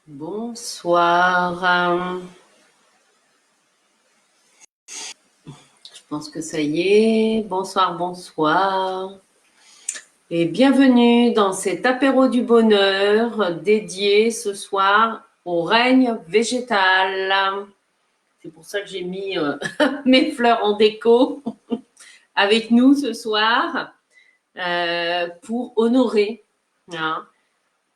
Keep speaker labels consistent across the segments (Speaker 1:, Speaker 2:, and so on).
Speaker 1: Bonsoir. Je pense que ça y est. Bonsoir, bonsoir. Et bienvenue dans cet apéro du bonheur dédié ce soir au règne végétal. C'est pour ça que j'ai mis mes fleurs en déco avec nous ce soir pour honorer. Hein.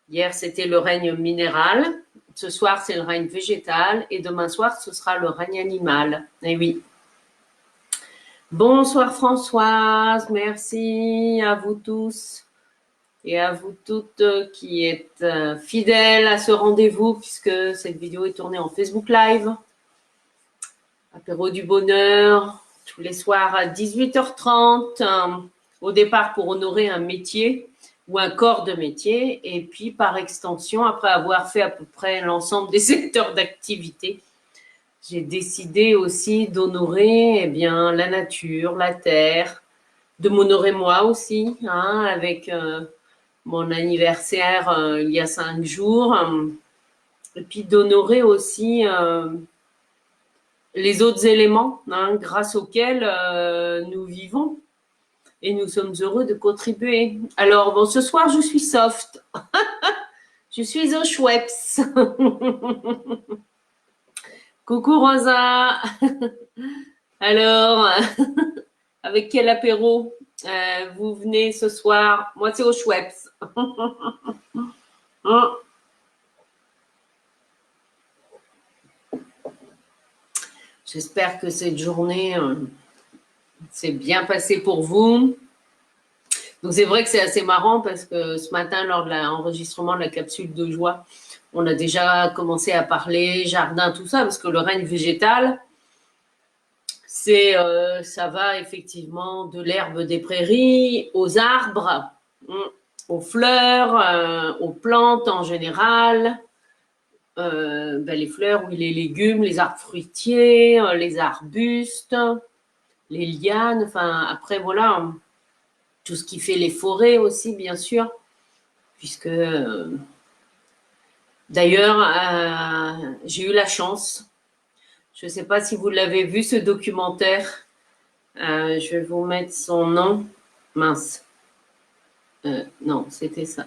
Speaker 1: Hier, c'était le règne minéral. Ce soir, c'est le règne végétal. Et demain soir, ce sera le règne animal. Eh oui. Bonsoir Françoise, merci à vous tous et à vous toutes qui êtes fidèles à ce rendez-vous puisque cette vidéo est tournée en Facebook Live. Apéro du bonheur, tous les soirs à 18h30, au départ pour honorer un métier ou un corps de métier et puis par extension, après avoir fait à peu près l'ensemble des secteurs d'activité, j'ai décidé aussi d'honorer la nature, la terre, de m'honorer moi aussi, hein, avec mon anniversaire il y a 5 jours, et puis d'honorer aussi les autres éléments hein, grâce auxquels nous vivons et nous sommes heureux de contribuer. Alors, bon, ce soir, je suis soft. Je suis au Schweppes. Coucou Rosa. Alors, avec quel apéro vous venez ce soir? Moi, c'est au Schweppes. J'espère que cette journée s'est bien passée pour vous. Donc, c'est vrai que c'est assez marrant parce que ce matin, lors de l'enregistrement de la capsule de joie, on a déjà commencé à parler jardin, tout ça, parce que le règne végétal, ça va effectivement de l'herbe des prairies aux arbres, aux fleurs, aux plantes en général, les fleurs, oui, les légumes, les arbres fruitiers, les arbustes, les lianes, enfin après voilà, tout ce qui fait les forêts aussi bien sûr, puisque d'ailleurs j'ai eu la chance, je ne sais pas si vous l'avez vu ce documentaire, je vais vous mettre son nom, mince, non c'était ça.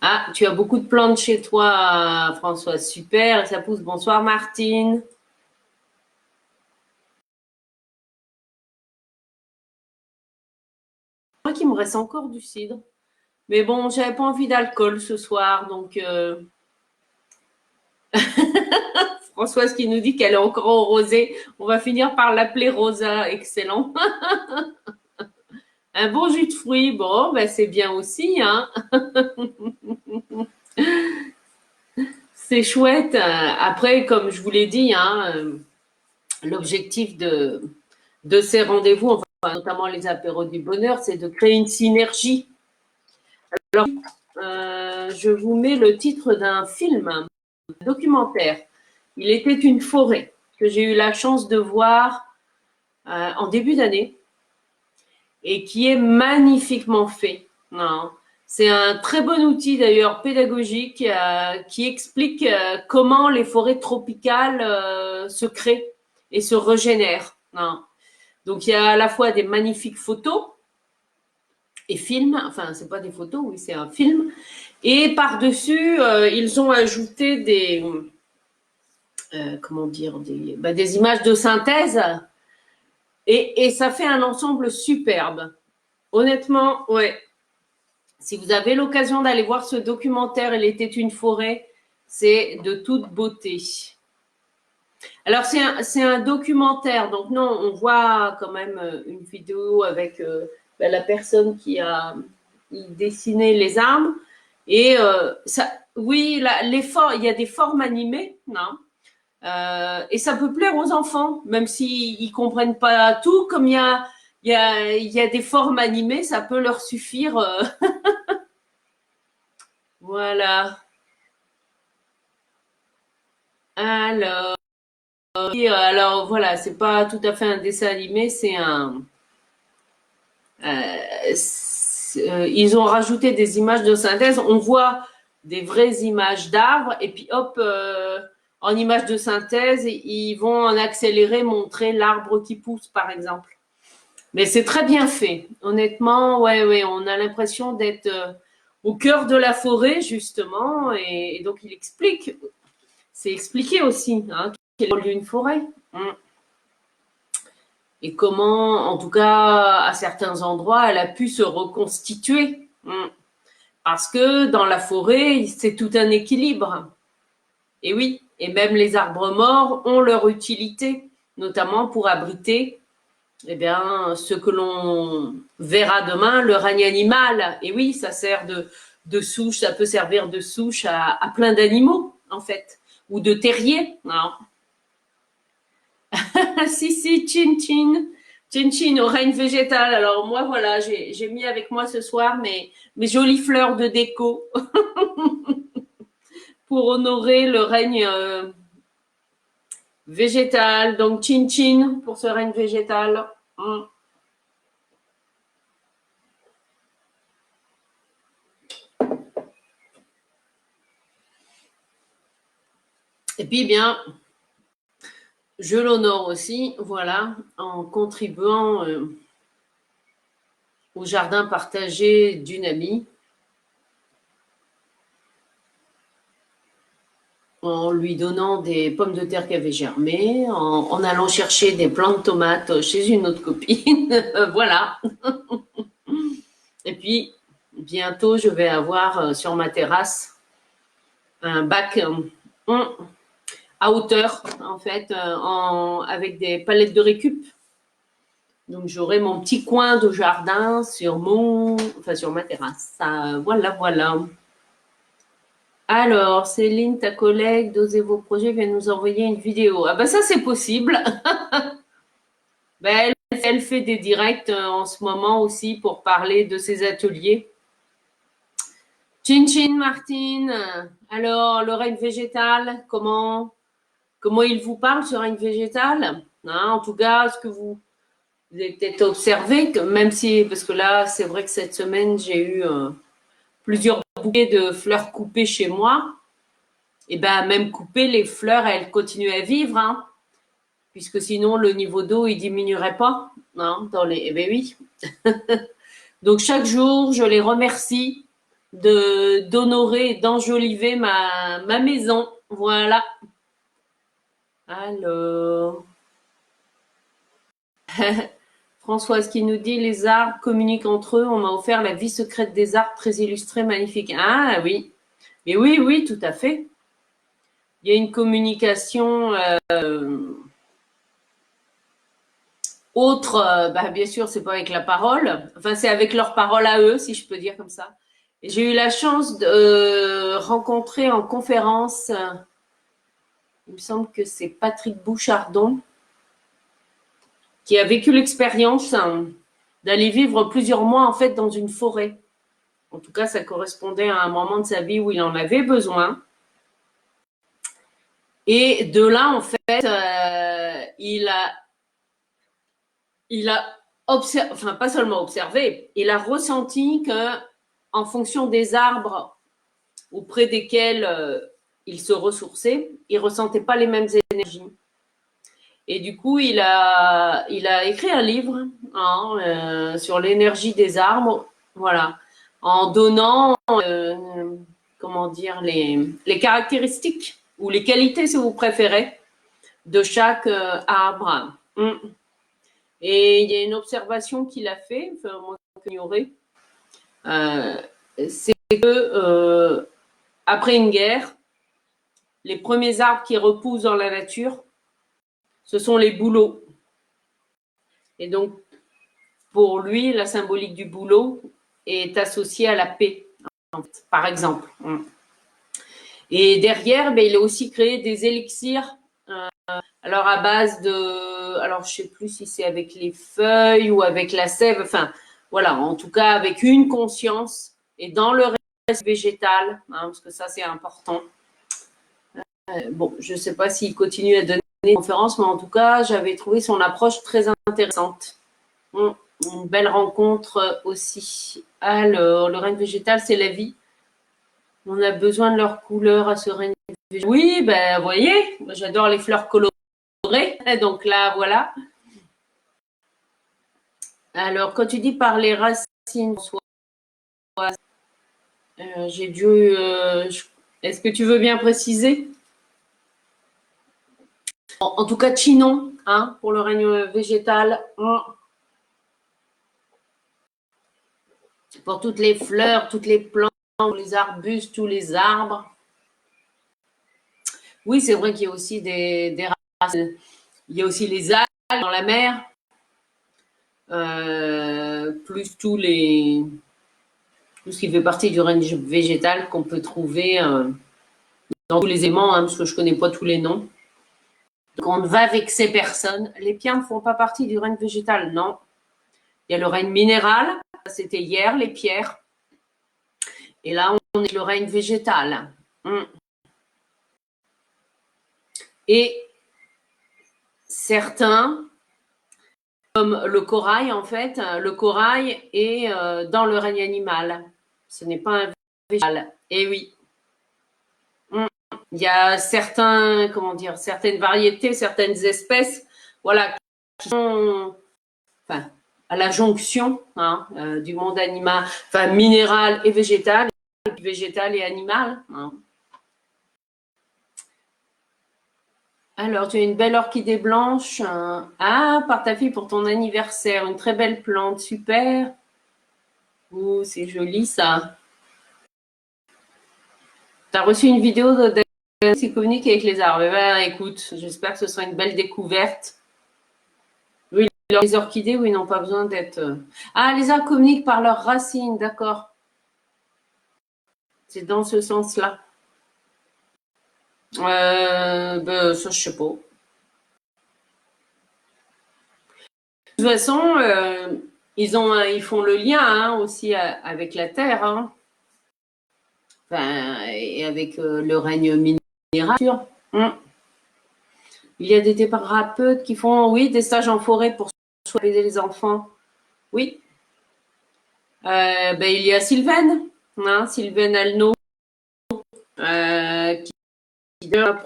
Speaker 1: Ah, tu as beaucoup de plantes chez toi, François. Super, ça pousse. Bonsoir, Martine. Moi qui me reste encore du cidre. Mais bon, j'avais pas envie d'alcool ce soir, donc Françoise qui nous dit qu'elle est encore au rosé. On va finir par l'appeler Rosa. Excellent. Un bon jus de fruits, bon, ben c'est bien aussi, hein. C'est chouette. Après, comme je vous l'ai dit, hein, l'objectif de ces rendez-vous, enfin, notamment les apéros du bonheur, c'est de créer une synergie. Alors, je vous mets le titre d'un film, un documentaire. Il était une forêt que j'ai eu la chance de voir en début d'année et qui est magnifiquement fait. C'est un très bon outil d'ailleurs pédagogique qui explique comment les forêts tropicales se créent et se régénèrent. Donc il y a à la fois des magnifiques photos et films, enfin c'est pas des photos, oui c'est un film, et par-dessus ils ont ajouté des comment dire des images de synthèse et ça fait un ensemble superbe. Honnêtement, ouais. Si vous avez l'occasion d'aller voir ce documentaire, Il était une forêt, c'est de toute beauté. Alors, c'est un documentaire, donc non, on voit quand même une vidéo avec la personne qui a dessiné les arbres. Et ça, oui, il y a des formes animées, non et ça peut plaire aux enfants, même s'ils ne comprennent pas tout, comme il y a des formes animées, ça peut leur suffire. Voilà. Alors, voilà, c'est pas tout à fait un dessin animé, c'est un. Ils ont rajouté des images de synthèse. On voit des vraies images d'arbres, et puis hop, en image de synthèse, ils vont en accéléré montrer l'arbre qui pousse, par exemple. Mais c'est très bien fait. Honnêtement, ouais, on a l'impression d'être au cœur de la forêt, justement, et donc il explique, c'est expliqué aussi, hein, quel est le rôle d'une forêt. Et comment, en tout cas, à certains endroits, elle a pu se reconstituer. Parce que dans la forêt, c'est tout un équilibre. Et oui, et même les arbres morts ont leur utilité, notamment pour abriter eh bien, ce que l'on verra demain, le règne animal. Et oui, ça sert de souche, ça peut servir de souche à plein d'animaux, en fait, ou de terrier. Si, Chin au règne végétal. Alors moi, voilà, j'ai mis avec moi ce soir mes jolies fleurs de déco pour honorer le règne végétal. Donc Chin pour ce règne végétal. Et puis, bien, je l'honore aussi, voilà, en contribuant au jardin partagé d'une amie, en lui donnant des pommes de terre qui avaient germé, en allant chercher des plants de tomates chez une autre copine, voilà. Et puis, bientôt, je vais avoir sur ma terrasse un bac à hauteur, en fait, avec des palettes de récup. Donc, j'aurai mon petit coin de jardin sur ma terrasse. Voilà. Alors, Céline, ta collègue d'Osez vos projets, vient nous envoyer une vidéo. Ah ben ça, c'est possible. Ben, elle fait des directs en ce moment aussi pour parler de ses ateliers. Chin Martine. Alors, le règne végétal, comment il vous parle, ce règne végétal, hein? En tout cas, ce que vous avez peut-être observé, que même si, parce que là, c'est vrai que cette semaine, j'ai eu plusieurs bouquets de fleurs coupées chez moi. Et ben même coupées, les fleurs, elles continuent à vivre, hein, puisque sinon le niveau d'eau il diminuerait pas, hein, dans les. Eh ben oui. Donc chaque jour, je les remercie d'honorer, d'enjoliver ma maison. Voilà. Alors. Françoise qui nous dit les arbres communiquent entre eux. On m'a offert la vie secrète des arbres, très illustrée, magnifique. Ah oui. Mais oui, tout à fait. Il y a une communication autre, bien sûr, c'est pas avec la parole. Enfin, c'est avec leur parole à eux, si je peux dire comme ça. Et j'ai eu la chance de rencontrer en conférence, il me semble que c'est Patrick Bouchardon, qui a vécu l'expérience d'aller vivre plusieurs mois en fait dans une forêt. En tout cas, ça correspondait à un moment de sa vie où il en avait besoin. Et de là, en fait, il a observé, enfin pas seulement observé, il a ressenti que en fonction des arbres auprès desquels il se ressourçait, il ne ressentait pas les mêmes énergies. Et du coup, il a écrit un livre sur l'énergie des arbres, voilà, en donnant, comment dire, les caractéristiques ou les qualités, si vous préférez, de chaque arbre. Et il y a une observation qu'il a fait, enfin, moi j'ignorais, c'est que après une guerre, les premiers arbres qui repoussent dans la nature, ce sont les bouleaux. Et donc, pour lui, la symbolique du bouleau est associée à la paix, en fait, par exemple. Et derrière, il a aussi créé des élixirs. Alors, à base de. Alors, je ne sais plus si c'est avec les feuilles ou avec la sève. Enfin, voilà, en tout cas, avec une conscience et dans le reste végétal, parce que ça, c'est important. Bon, je ne sais pas s'il continue à donner des conférences, mais en tout cas, j'avais trouvé son approche très intéressante. Une belle rencontre aussi. Alors, le règne végétal, c'est la vie. On a besoin de leur couleur à ce règne végétal. Oui, ben, vous voyez, j'adore les fleurs colorées. Donc là, voilà. Alors, quand tu dis par les racines, j'ai dû. Est-ce que tu veux bien préciser? En tout cas, chinon, hein, pour le règne végétal. Pour toutes les fleurs, toutes les plantes, les arbustes, tous les arbres. Oui, c'est vrai qu'il y a aussi des racines. Il y a aussi les algues dans la mer, plus tout ce qui fait partie du règne végétal qu'on peut trouver dans tous les aimants, hein, parce que je ne connais pas tous les noms. Donc on ne va vexer personne. Les pierres ne font pas partie du règne végétal, non. Il y a le règne minéral, c'était hier, les pierres. Et là, on est le règne végétal. Et certains, comme le corail, en fait, le corail est dans le règne animal. Ce n'est pas un végétal. Et oui. Il y a certaines variétés, certaines espèces, voilà, qui sont à la jonction du monde animal, minéral et végétal et animal. Hein. Alors, tu as une belle orchidée blanche. Ah, par ta fille pour ton anniversaire. Une très belle plante, super. Oh, c'est joli ça. Tu as reçu une vidéo de qui communique avec les arbres. Eh ben, écoute, j'espère que ce sera une belle découverte. Oui, les orchidées, oui, n'ont pas besoin d'être. Ah, les arbres communiquent par leurs racines, d'accord. C'est dans ce sens-là. Ben, ça, je sais pas. De toute façon, ils font le lien aussi avec la Terre, et avec le règne minéral. Il y a des thérapeutes qui font, oui, des stages en forêt pour aider les enfants. Oui. Ben, il y a Sylvaine, Sylvaine Alno, qui donne un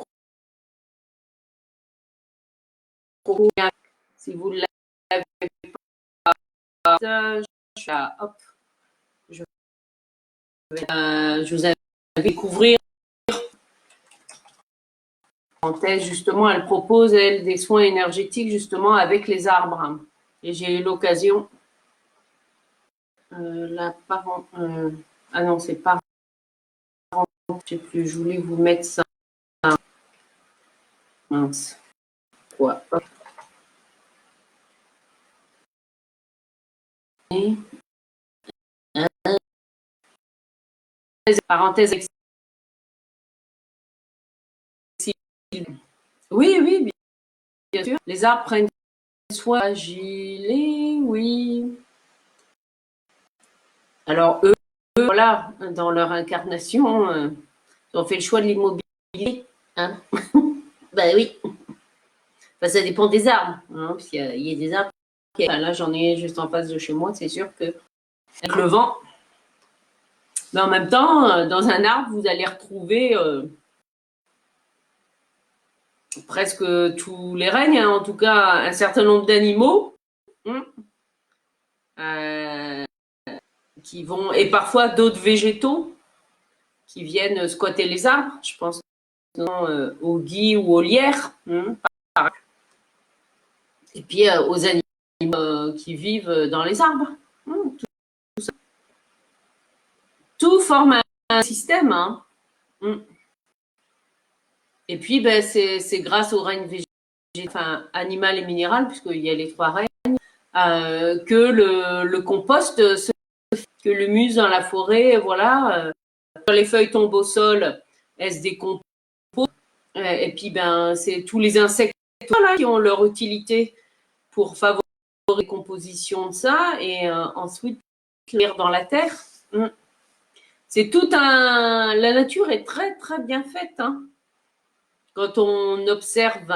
Speaker 1: propos. Si vous l'avez pas, hop, je vous invite à découvrir. Justement, elle propose, elle, des soins énergétiques, justement, avec les arbres. Et j'ai eu l'occasion, ah non, c'est pas, je sais plus, je voulais vous mettre ça. Mince. Quoi. Parenthèse. Oui, oui, bien sûr. Les arbres prennent soin agilés, oui. Alors, eux, voilà, dans leur incarnation, ils ont fait le choix de l'immobilier. Hein. Ben oui. Enfin, ça dépend des arbres. Parce qu'il y a des arbres. Là, j'en ai juste en face de chez moi, c'est sûr que avec le vent. Mais en même temps, dans un arbre, vous allez retrouver presque tous les règnes, en tout cas un certain nombre d'animaux qui vont, et parfois d'autres végétaux qui viennent squatter les arbres. Je pense aux gui ou aux lierres. Et puis aux animaux qui vivent dans les arbres. Tout forme un système. Et puis, ben, c'est grâce au règne végétal, animal et minéral, puisqu'il y a les trois règnes, que le compost que l'humus dans la forêt, voilà, quand les feuilles tombent au sol, elles se décomposent. Et puis, ben, c'est tous les insectes qui ont leur utilité pour favoriser la décomposition de ça et ensuite clair dans la terre. C'est tout un. La nature est très, très bien faite. Quand on observe.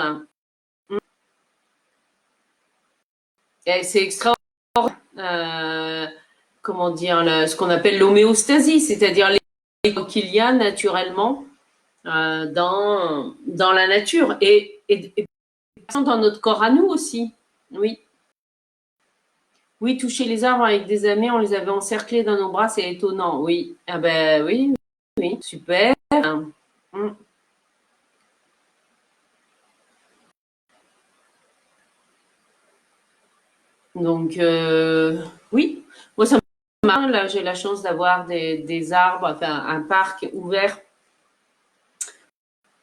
Speaker 1: C'est extraordinaire. Comment dire, ce qu'on appelle l'homéostasie, c'est-à-dire qu'il y a naturellement dans la nature et dans notre corps à nous aussi. Oui. Oui, toucher les arbres avec des amis, on les avait encerclés dans nos bras, c'est étonnant. Oui. Ah ben oui, oui, super. Mm. Donc, oui, moi, ça me là, j'ai la chance d'avoir des arbres, enfin, un parc ouvert,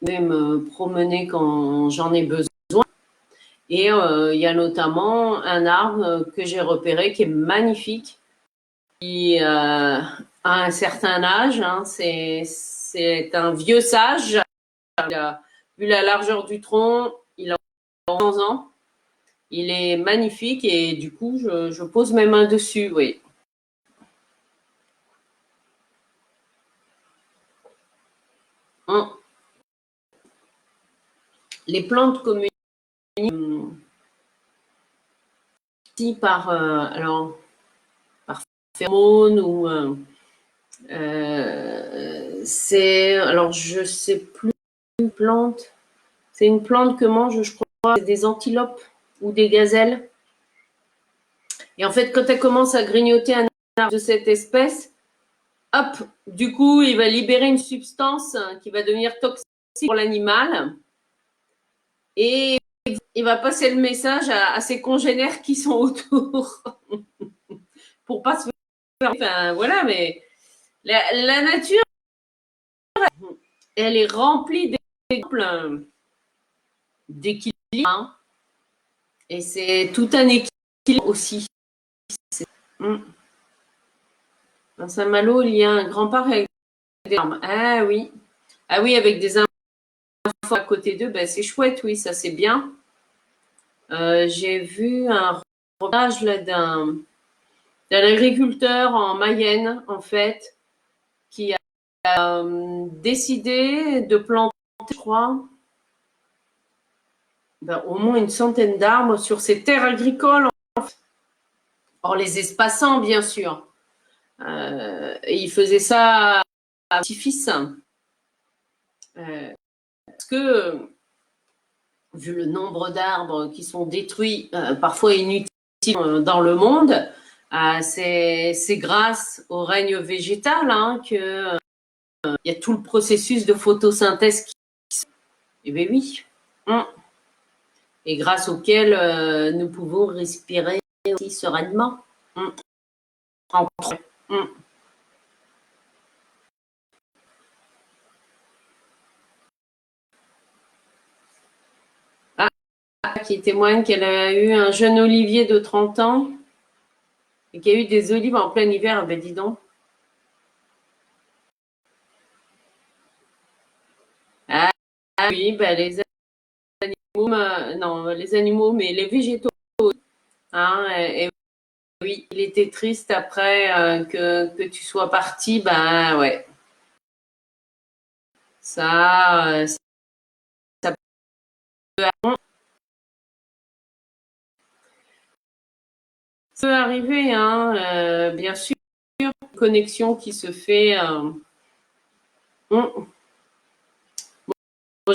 Speaker 1: je vais me promener quand j'en ai besoin. Et il y a notamment un arbre que j'ai repéré qui est magnifique, qui a un certain âge, hein, c'est un vieux sage. Il a, vu la largeur du tronc, il a 11 ans. Il est magnifique et du coup, je pose mes mains dessus, oui. Hum. Les plantes communiquent par, alors, par phéromones ou c'est, alors je sais plus une plante. C'est une plante que mangent, je crois, des antilopes ou des gazelles. Et en fait, quand elle commence à grignoter un arbre de cette espèce, hop, du coup, il va libérer une substance qui va devenir toxique pour l'animal. Et il va passer le message à ses congénères qui sont autour pour pas se faire. Enfin, voilà, mais la nature, elle est remplie d'exemples d'équilibre. Hein, et c'est tout un équilibre aussi. Dans Saint-Malo, il y a un grand parc avec des arbres. Ah oui. Ah oui, avec des enfants à côté d'eux, ben c'est chouette, oui, ça c'est bien. J'ai vu un reportage là, d'un agriculteur en Mayenne, en fait, qui a décidé de planter, je crois, ben, au moins une centaine d'arbres sur ses terres agricoles, en les espaçant, bien sûr. Et il faisait ça à petit-fils. Parce que, vu le nombre d'arbres qui sont détruits, parfois inutiles dans le monde, c'est grâce au règne végétal hein, que il y a tout le processus de photosynthèse qui eh bien oui. Et grâce auquel nous pouvons respirer aussi sereinement. Entre. Ah, qui témoigne qu'elle a eu un jeune olivier de 30 ans et qu'il y a eu des olives en plein hiver. Ben dis donc. Ah oui, ben les animaux, non, les animaux, mais les végétaux. Hein, et oui, il était triste après que tu sois parti. Ben ouais, ça, ça peut arriver, hein, bien sûr. Une connexion qui se fait.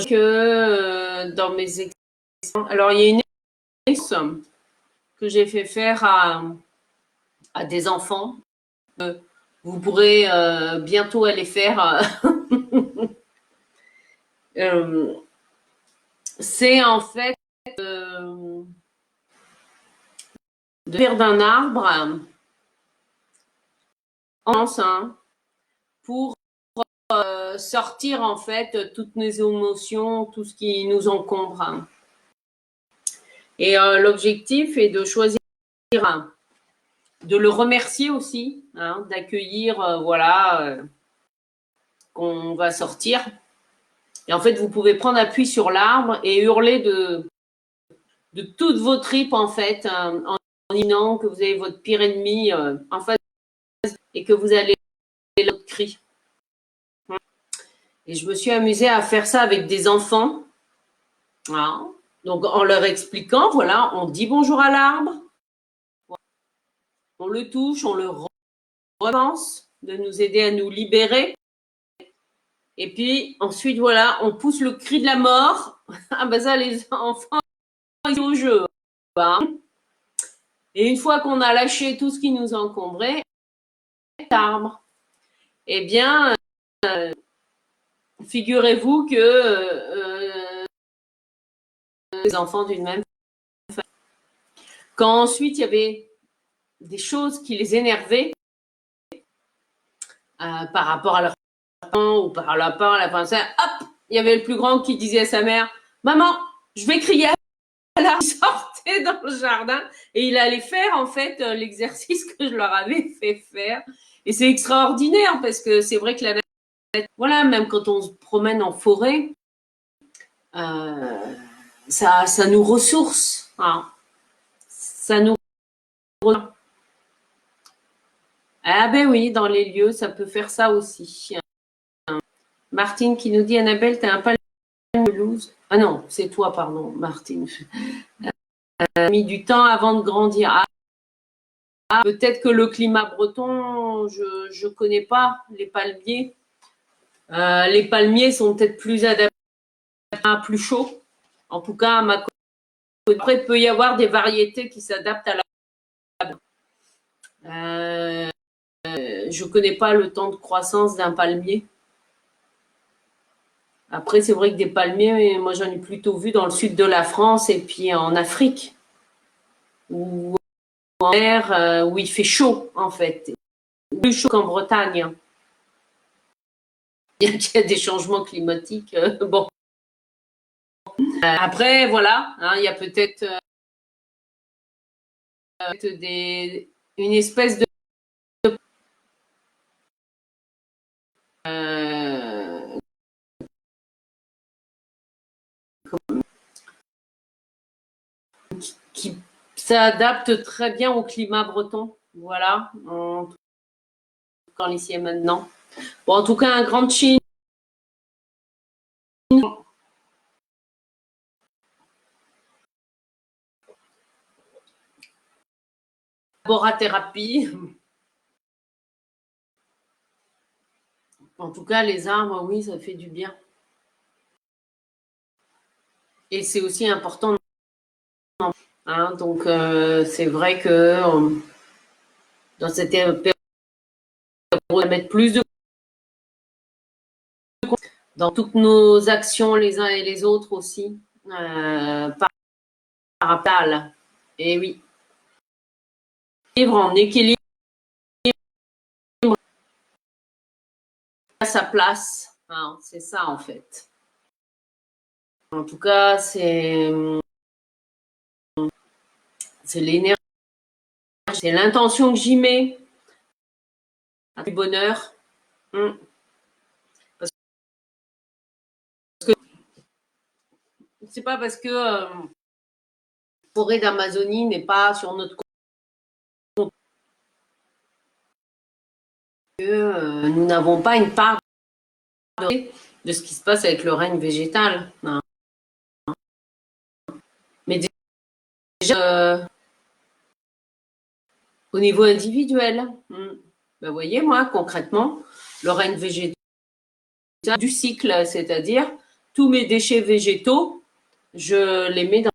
Speaker 1: Que dans mes expériences. Alors, il y a une expérience que j'ai fait faire à des enfants. Vous pourrez bientôt aller faire. C'est en fait de faire d'un arbre hein, pour sortir en fait toutes nos émotions, tout ce qui nous encombre. Hein. Et l'objectif est de choisir de le remercier aussi, hein, d'accueillir, voilà, qu'on va sortir. Et en fait, vous pouvez prendre appui sur l'arbre et hurler de toutes vos tripes, en fait, en imaginant que vous avez votre pire ennemi en face et que vous allez l'autre cri. Et je me suis amusée à faire ça avec des enfants. Voilà. Donc, en leur expliquant, voilà, on dit bonjour à l'arbre, on le touche, on le repense, de nous aider à nous libérer Et puis ensuite, voilà, on pousse le cri de la mort. Ah ben ça, les enfants, ils sont au jeu. Hein. Et une fois qu'on a lâché tout ce qui nous encombrait, l'arbre. Eh bien, figurez-vous que les enfants d'une même famille, quand ensuite il y avait des choses qui les énervaient par rapport à leur parents ou par rapport à la princesse, hop, il y avait le plus grand qui disait à sa mère, maman, je vais crier. Alors, il sortait dans le jardin et il allait faire en fait l'exercice que je leur avais fait faire. Et c'est extraordinaire parce que c'est vrai que la nature, voilà, même quand on se promène en forêt, ça nous ressource. Hein. Ça nous. Ah ben oui, dans les lieux, ça peut faire ça aussi. Martine qui nous dit, Annabelle, t'as un palme de loose. Ah non, c'est toi, pardon, Martine. Mis du temps avant de grandir. Ah, peut-être que le climat breton, je connais pas les palmiers. Les palmiers sont peut-être plus adaptés à plus chaud. En tout cas, à ma côté. Après, il peut y avoir des variétés qui s'adaptent à la. Je connais pas le temps de croissance d'un palmier. Après, c'est vrai que des palmiers, moi j'en ai plutôt vu dans le sud de la France et puis en Afrique, où en mer, où il fait chaud en fait, plus chaud qu'en Bretagne. Bien qu'il y a des changements climatiques. Bon, après voilà, hein, il y a peut-être une espèce de euh, qui s'adapte très bien au climat breton. Voilà, en tout cas ici et maintenant. Bon, en tout cas, un grand Chine. Laborathérapie. En tout cas, les arbres, oui, ça fait du bien. Et c'est aussi important. Hein, donc, c'est vrai que dans cette période, on va mettre plus de dans toutes nos actions les uns et les autres aussi, par rapport à. Et oui, vivre en équilibre à sa place. Hein, c'est ça en fait. En tout cas, c'est l'énergie, c'est l'intention que j'y mets, du bonheur. Parce que c'est pas parce que la forêt d'Amazonie n'est pas sur notre compte que nous n'avons pas une part de ce qui se passe avec le règne végétal. Hein. Mais déjà, au niveau individuel, ben, vous voyez, moi, concrètement, le règne végétal du cycle, c'est-à-dire tous mes déchets végétaux, je les mets dans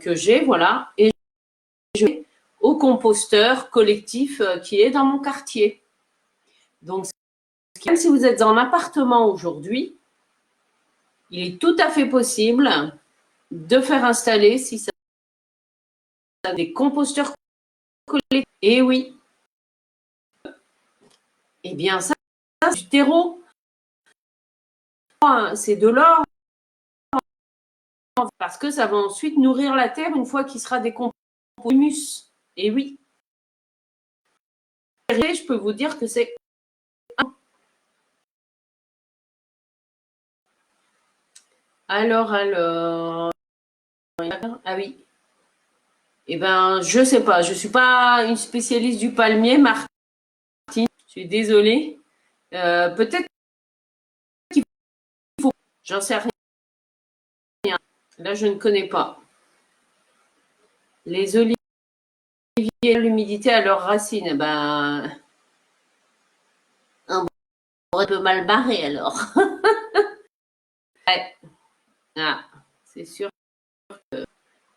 Speaker 1: que j'ai, voilà, et je mets au composteur collectif qui est dans mon quartier. Donc, même si vous êtes en appartement aujourd'hui, il est tout à fait possible de faire installer, si ça a des composteurs collectifs. Et oui, eh bien ça, c'est du terreau, c'est de l'or, parce que ça va ensuite nourrir la terre une fois qu'il sera décomposé. Humus. Et oui, je peux vous dire que c'est. Alors. Ah oui. Eh ben, je sais pas. Je suis pas une spécialiste du palmier, Martine. Je suis désolée. Peut-être qu'il faut. J'en sais rien. Là, je ne connais pas. Les oliviers, l'humidité à leurs racines. Ben, un un peu mal barré alors. Ouais. Ah, c'est sûr.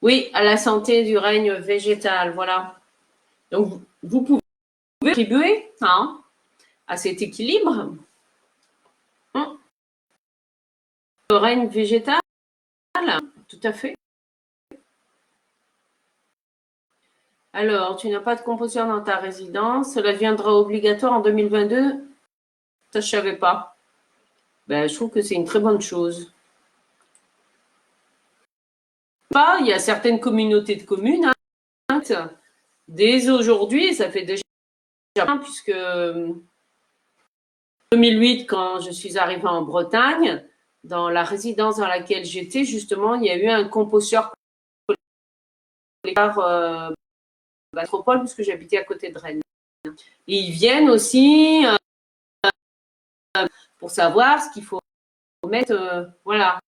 Speaker 1: Oui, à la santé du règne végétal, voilà. Donc, vous pouvez contribuer hein, à cet équilibre. Le règne végétal, tout à fait. Alors, tu n'as pas de composteur dans ta résidence. Cela deviendra obligatoire en 2022. Ça, je ne savais pas. Ben, je trouve que c'est une très bonne chose. Il y a certaines communautés de communes. Hein, dès aujourd'hui, ça fait déjà puisque 2008, quand je suis arrivée en Bretagne, dans la résidence dans laquelle j'étais, justement, il y a eu un composteur métropole puisque j'habitais à côté de Rennes. Et ils viennent aussi pour savoir ce qu'il faut mettre. Voilà.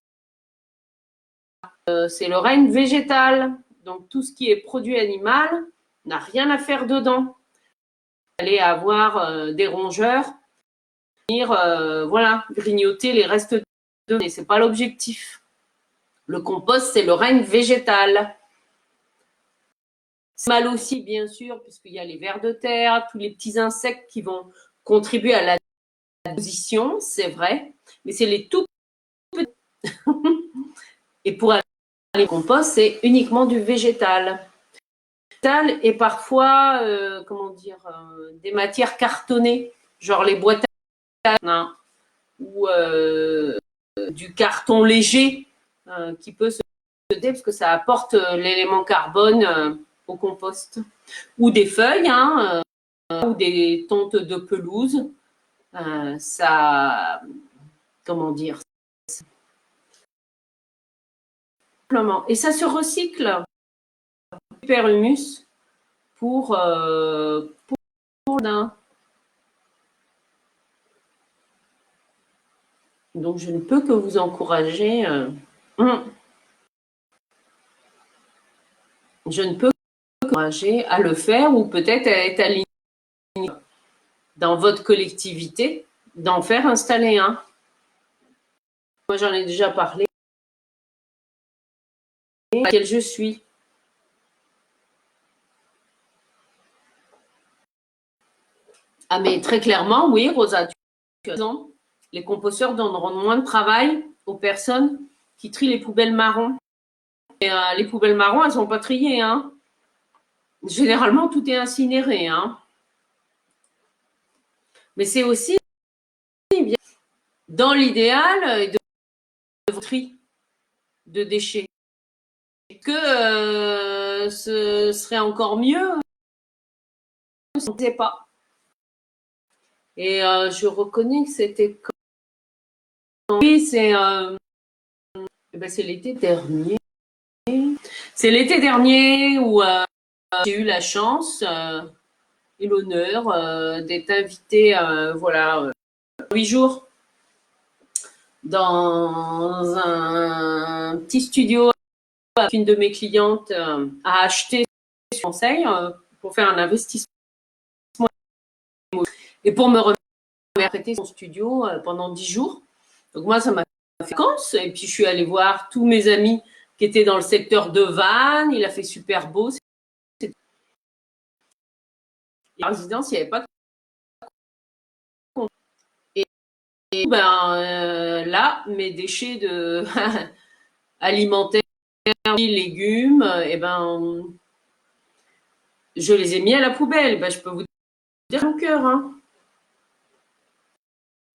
Speaker 1: C'est le règne végétal. Donc tout ce qui est produit animal n'a rien à faire dedans. Vous allez avoir des rongeurs venir voilà, grignoter les restes de mais c'est pas l'objectif. Le compost, c'est le règne végétal. C'est mal aussi, bien sûr, puisqu'il y a les vers de terre, tous les petits insectes qui vont contribuer à la position, c'est vrai, mais c'est les tout petits. Et pour aller au compost, c'est uniquement du végétal. Et parfois, comment dire, des matières cartonnées, genre les boîtes à hein, ou du carton léger qui peut se jeter parce que ça apporte l'élément carbone au compost. Ou des feuilles, hein, ou des tontes de pelouse. Ça, comment dire, simplement. Et ça se recycle. Super humus pour l'un. Donc je ne peux que vous encourager. Je ne peux que vous encourager à le faire ou peut-être à être aligné dans votre collectivité, d'en faire installer un. Moi j'en ai déjà parlé. À laquelle je suis. Ah mais très clairement, oui, Rosa, tu as raison. Les composteurs donneront moins de travail aux personnes qui trient les poubelles marron. Et, les poubelles marron, elles ne sont pas triées. Hein. Généralement, tout est incinéré. Hein. Mais c'est aussi dans l'idéal de tri de déchets. Que ce serait encore mieux, on ne sait pas. Et je reconnais que c'était quand... Oui, c'est l'été dernier. C'est l'été dernier où j'ai eu la chance et l'honneur d'être invitée, voilà, 8 jours dans un petit studio avec une de mes clientes à acheter ce conseil pour faire un investissement et pour me remettre son studio pendant 10 jours. Donc moi, ça m'a fait vacances et puis je suis allée voir tous mes amis qui étaient dans le secteur de Vannes. Il a fait super beau. La résidence, il n'y avait pas de et là, mes déchets de alimentaires, légumes, je les ai mis à la poubelle. Je peux vous dire mon cœur. Hein.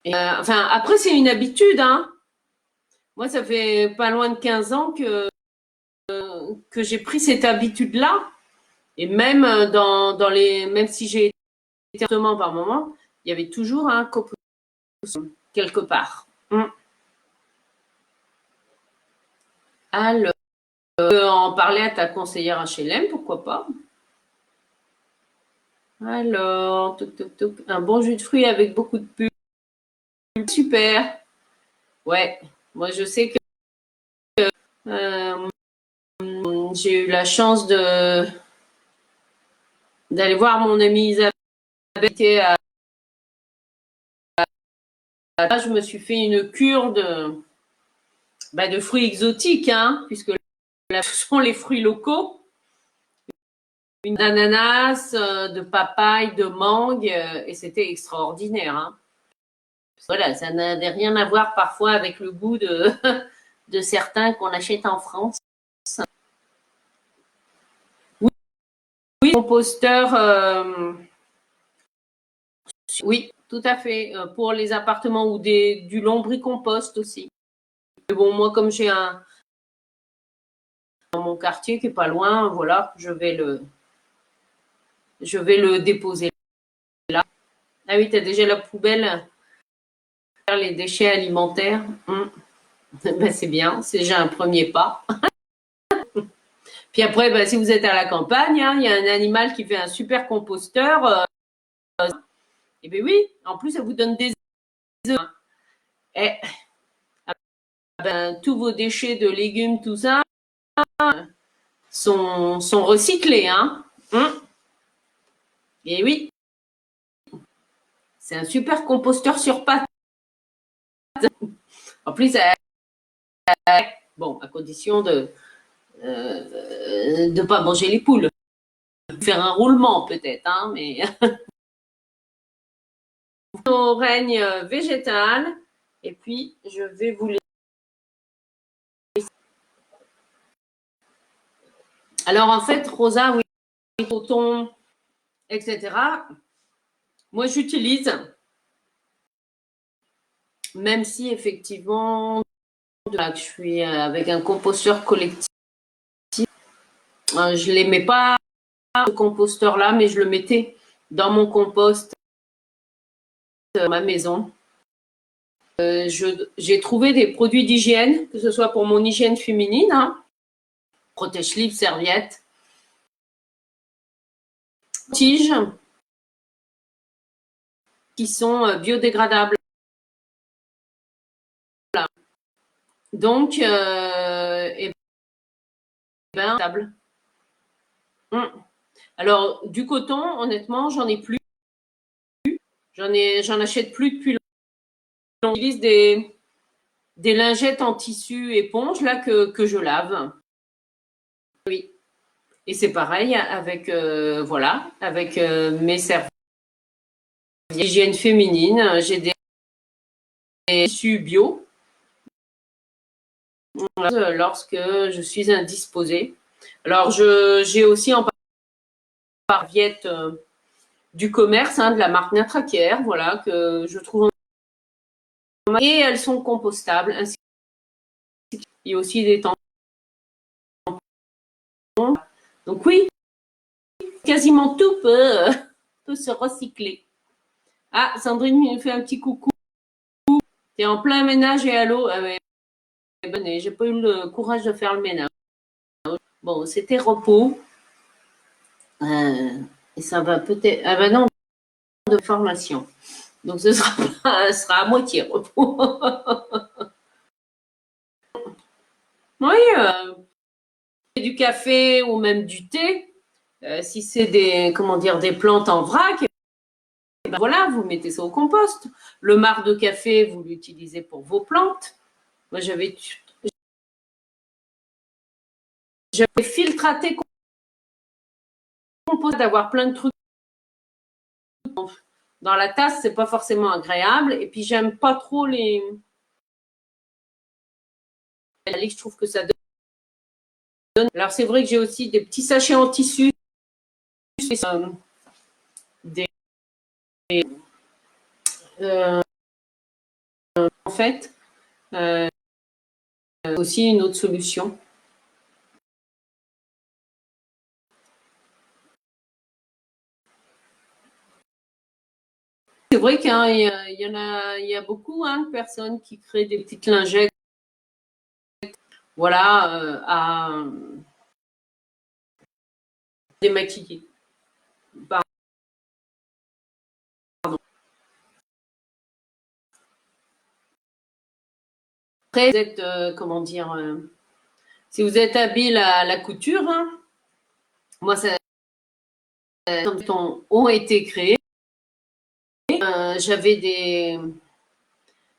Speaker 1: Et, enfin, après, c'est une habitude. Hein. Moi, ça fait pas loin de 15 ans que j'ai pris cette habitude-là. Et même dans les, même si j'ai été par moment, il y avait toujours un copeau quelque part. Alors, en parler à ta conseillère HLM, pourquoi pas. Alors, un bon jus de fruits avec beaucoup de pulpe. Super. Ouais, moi je sais que euh, j'ai eu la chance d'aller voir mon amie Isabelle qui était là, je me suis fait une cure de fruits exotiques, hein, puisque là, ce sont les fruits locaux. Une d'ananas, de papaye, de mangue, et c'était extraordinaire. Hein. Voilà, ça n'avait rien à voir parfois avec le goût de certains qu'on achète en France. Oui, oui composteur, oui, tout à fait, pour les appartements ou du lombricompost aussi. Mais bon, moi, comme j'ai dans mon quartier qui est pas loin, voilà, je vais le déposer là. Ah oui, tu as déjà la poubelle, faire les déchets alimentaires. Ben, c'est bien, c'est déjà un premier pas. Puis après, ben, si vous êtes à la campagne, hein, il y a un animal qui fait un super composteur. Et bien oui, en plus, ça vous donne des œufs. Hein. Et ben, tous vos déchets de légumes, tout ça, sont recyclés. Hein. Et oui, c'est un super composteur sur pattes. En plus, bon, à condition de ne pas manger les poules. Faire un roulement peut-être, hein, mais au règne végétal. Et puis, je vais vous laisser. Alors, en fait, Rosa, oui, coton, etc. Moi, j'utilise, même si effectivement, là, je suis avec un composteur collectif, je ne l'aimais pas, ce composteur-là, mais je le mettais dans mon compost à ma maison. J'ai trouvé des produits d'hygiène, que ce soit pour mon hygiène féminine, hein, protège-livre, serviettes, tiges, qui sont biodégradables. Donc, et ben, alors, du coton, honnêtement, j'en ai plus. J'en achète plus depuis longtemps. J'utilise des lingettes en tissu éponge là que je lave. Oui. Et c'est pareil avec voilà, avec mes serviettes d'hygiène féminine. J'ai des tissus bio lorsque je suis indisposée. Alors j'ai aussi en serviette du commerce, hein, de la marque Natraquière, voilà, que je trouve et elles sont compostables. Ainsi, il y a aussi des tampons. Donc oui, quasiment tout peut se recycler. Ah, Sandrine me fait un petit coucou. T'es en plein ménage et à l'eau. Ah ouais, j'ai pas eu le courage de faire le ménage. Bon, c'était repos. Et ça va peut-être. Ah ben non, de formation. Donc ce sera à moitié repos. Oui, du café ou même du thé. Si c'est des, comment dire, des plantes en vrac, ben voilà, vous mettez ça au compost. Le marc de café, vous l'utilisez pour vos plantes. Moi, j'avais filtraté compost d'avoir plein de trucs dans la tasse, c'est pas forcément agréable. Et puis, j'aime pas trop je trouve que ça donne. Alors, c'est vrai que j'ai aussi des petits sachets en tissu. Des, euh, en fait, euh, aussi une autre solution. C'est vrai qu'il y a beaucoup hein, de personnes qui créent des petites lingettes, voilà, à démaquiller. Après, vous êtes, comment dire, si vous êtes habile à la couture, hein, moi, ça, ont été créés. J'avais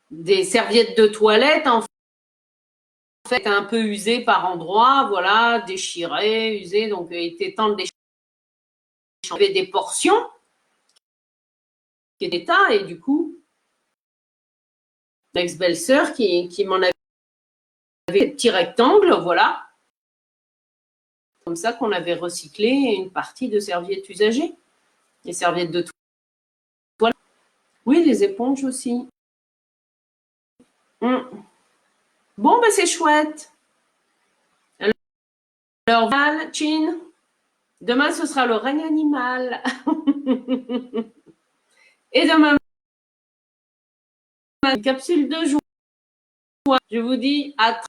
Speaker 1: des serviettes de toilette, en fait, un peu usées par endroits, voilà, déchirées, usées. Donc, il était temps de les changer des portions qui étaient tas. Et du coup, l'ex-belle-sœur qui m'en avait un petit rectangle, voilà. Comme ça qu'on avait recyclé une partie de serviettes usagées. Les serviettes de toilette. Oui, les éponges aussi. Bon, ben c'est chouette. Alors, Chin, demain, ce sera le règne animal. Et demain, une capsule de joie. Je vous dis à